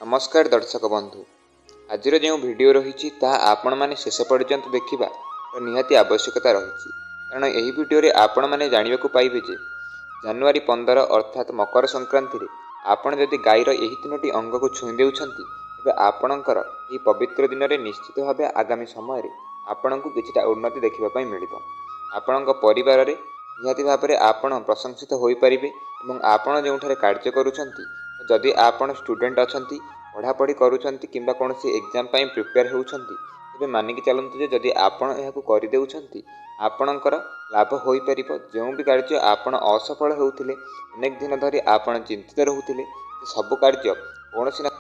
नमस्कार दर्शक बंधु आज जो भिडियो रही आपण मैंने शेष पर्यंत देखा तो निहाती आवश्यकता रही कारण यही भिडियो आपण मैंने जानवा पाइबे जे जनवरी 15 अर्थात मकर संक्रांति रे आपण जदि गाईर यही 3टी अंग को छुई देउछंती तेबे आपणकर यह पवित्र दिन में निश्चित भाव आगामी समय आपण को किछिटा उन्नति देखा मिलिबो। आपण परिवार रे निहाती भाव में आपण प्रशंसित हो पारिबे एवं आपण जोठारे कार्य करूछंती जदि आपण स्टूडेंट अछंती पढ़ापढ़ी करूछंती किंबा कोनोसी एग्जाम पई प्रिपेयर होउछंती तेबे मानिक चलंतु जे जदि आपण एहाकु करि देउछंती आपणकर लाभ हो पारिबो। जो भी कार्य आपण असफल होउथिले अनेक दिन धरि आपण चिंतित रहउथिले सब कार्य कोनोसी ना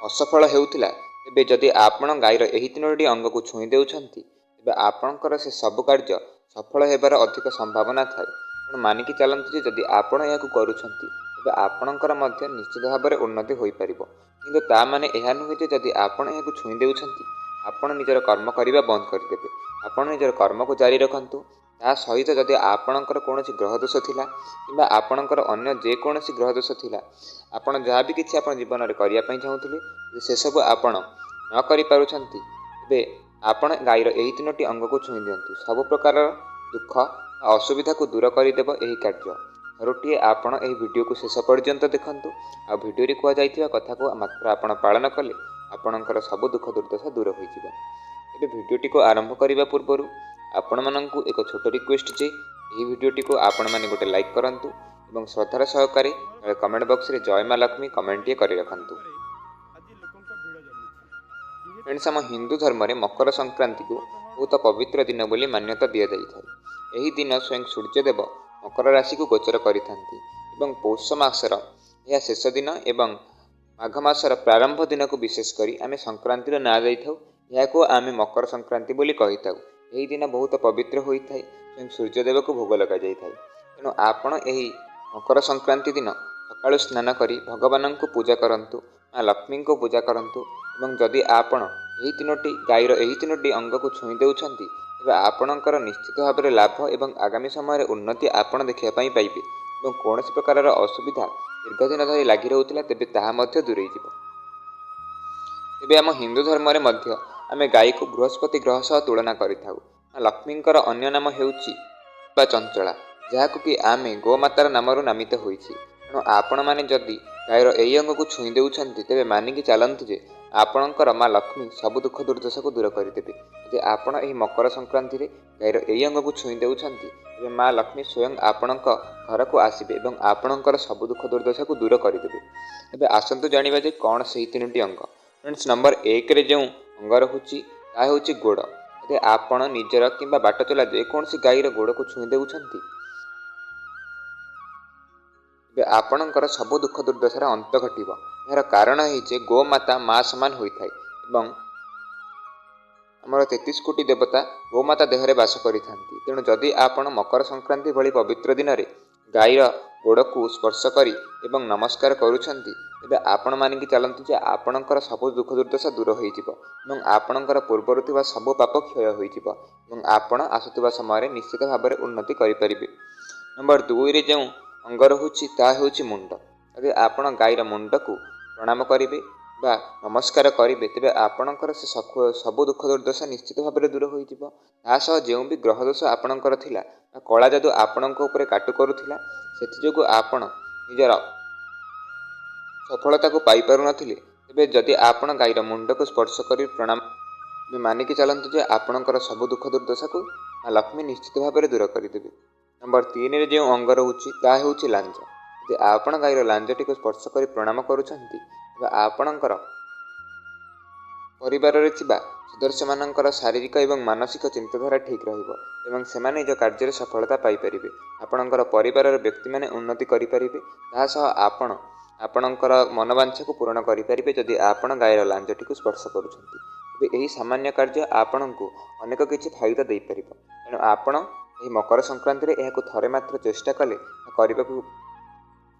असफल हेउथिला तेबे जदि आपण गाईर एही 3टी अंग को छुई देउछंती तेबे आपणकर से सब कार्य सफल हेबार अधिक संभावना थाए। तेणु मानिक चलंतु जे जदि आपण एहाकु करूछंती तेबे आपणकर मध्य निश्चित भाव में उन्नति हो पारिबो। किंतु ता माने एहा नुहे जे जदि आपण एहाकु छुई देउछंती आपण निजर कर्म करिबा बंद करदेबे। आपण निजर कर्म को जारी रखंतु। ता सहित जदि आपणकर कोनोसी ग्रह दोष थिला किंबा आपणकर अन्य जे कोनोसी ग्रह दोष थिला आपण जहाँ भी किछि आपण जीवन में करिया पई चाहुथिले से सब आपण न करि पारुछंती तेबे आपण गाईर एही 3टी अंग को छुई दियंतु। सब प्रकार दुख असुविधा को दूर करदेव यही कार्य। थरुटिए आपण एही वीडियो को शेष पर्यंत देखंतु। आ वीडियो रे कुआ जाइथिबा कथा को मात्र आपण पालन कले आपणकर सब दुख दुर्दशा दूर होइजिबो। एबे वीडियोटी को आरंभ करिबा पूर्वरु आपण माननकु एक छोट रिक्वेस्ट जे एही वीडियोटी को आपण माने गोटे लाइक करंतु एवं श्रद्धार सहकारे कमेंट बॉक्स रे जय मां लक्ष्मी कमेंट करि रखंतु। फ्रेंड्स आम हिंदू धर्म में मकर संक्रांति को बहुत पवित्र दिन बोली मान्यता दि जाए। यही दिन स्वयं सूर्यदेव मकर राशि को गोचर करिथांती एवं पौष मासर यह शेष दिन एवं माघ मासर प्रारंभ दिन को विशेष करी आमे संक्रांतिर ना जाइथाउ। याको आमे मकर संक्रांति बोली कहिथाउ। यही दिन बहुत पवित्र होइथाय। स्वयं सूर्यदेव को भोग लगा जाइथाय। तेणु आपण यही मकर संक्रांति दिन सकाळु स्नान करी भगवान को पूजा करंतु, मां लक्ष्मी को पूजा करंतु एवं जदि आपण यही 3टी गाईर यही 3टी अंग को छुई देउछंती तेबे आपणकर निश्चित भाव में लाभ एवं आगामी समय उन्नति आपण देखिया पई पाइबे एवं कौनसी प्रकार असुविधा दीर्घ दिन धरि लागि रहउतिला तेबे ताहा मध्य दूरेइ जिवो। तेबे आम हिंदू धर्म रे मध्य आमे गाई को बृहस्पति ग्रह सह तुलना करिथाउ। लक्ष्मींकर अन्य नाम हेउची बा चंचला जहाकु कि आमे गोमातार नामरु नामित होइछि। तेणु आपण माने जदि गाईर एही अंग को छुई देउछंती तेबे मानिकी चालंतु जे आपणकर मां लक्ष्मी सब दुख दुर्दशा को दूर करदेबे। जे आपण एही मकर संक्रांति रे गाईर एही अंग को छुई देउछंती तेबे मां लक्ष्मी स्वयं आपणक घर को आसिबे एवं आपणकर सब दुख दुर्दशा को दूर करदेबे। एबे आसंतु जानिबा जे कोन सेही 3टी अंग। फ्रेंड्स नंबर 1 रे जो अंग रहुची ता हेउची गोड़। जे आपण निजर किंबा बाट चला जे कोनसी गाईर गोड़ को छुई देउछंती आपणकर सब दुख दुर्दशार अंत घटिब। यार कारण है जे गोमाता माँ समान होइथाय एवं आमर 33 कोटी देवता गोमाता देहरे बास करिथांती। तेणु जदि आपण मकर संक्रांति भली पवित्र दिन में गाईर गोड़ को स्पर्श करी एवं नमस्कार करूछंती तेबे आपण मानिकी चलंतु जे आपणकर सब दुख दुर्दशा दूर होइजिब एवं आपणकर पूर्वरु थिबा सब पाप क्षय होइजिब एवं आपण आसुथिबा समय निश्चित भाव में उन्नति करि परिबे। नंबर 2 रे जो अंग रहुची ता हेउची मुंड। यदि आपण गाईर मुंड को प्रणाम करिबे बा नमस्कार करिबे तेबे आपणकर से सब दुख दुर्दशा निश्चित भाव में दूर होइजिब। ता सह जो भी ग्रह दोष आपणकर थिला कला जादू आपणक उपरे काटु करुथिला सेथि जोगु आपण निजर सफलता को पाई पारु नथिले तेबे जदि आपण गाईर मुंड को स्पर्श करी प्रणाम मानिकी चलंतु जे आपणकर सब दुख दुर्दशा को लक्ष्मी निश्चित भाव में दूर करदेबे। नंबर 3 रे जो अंग रहुची ता हेउची लांज। जे आपण गाईर लांजटी को स्पर्श करी प्रणाम करूछंती तेबे आपणकर परिवार रे थिबा सदस्य मानकर शारीरिक एवं मानसिक चिंताधारा ठीक रहिबो एवं सेमाने निज कार्य सफलता पाई परिबे। आपणकर परिवार रे व्यक्ति माने उन्नति करि परिबे। ता सह आपण आपणकर मनोवांछा को पूर्ण करि परिबे जदि आपण गाईर लांजटी को स्पर्श करूछंती तेबे एही सामान्य कार्य आपणको अनेक किछि फायदा देई परिबो। तेणु आपण एही मकर संक्रांति रे एहाको थरे मात्र चेष्टा कले करिबाकू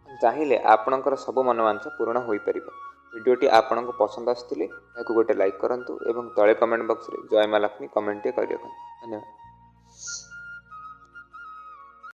चाहिए आपणकर सब मनोवांछा पूर्ण हो पारिबो। वीडियोटी आपनको पसंद आसथिले याको गोटे लाइक करंतु एवं तळे कमेंट बॉक्स रे जय मां लक्ष्मी कमेंट करि रखंतु। धन्यवाद।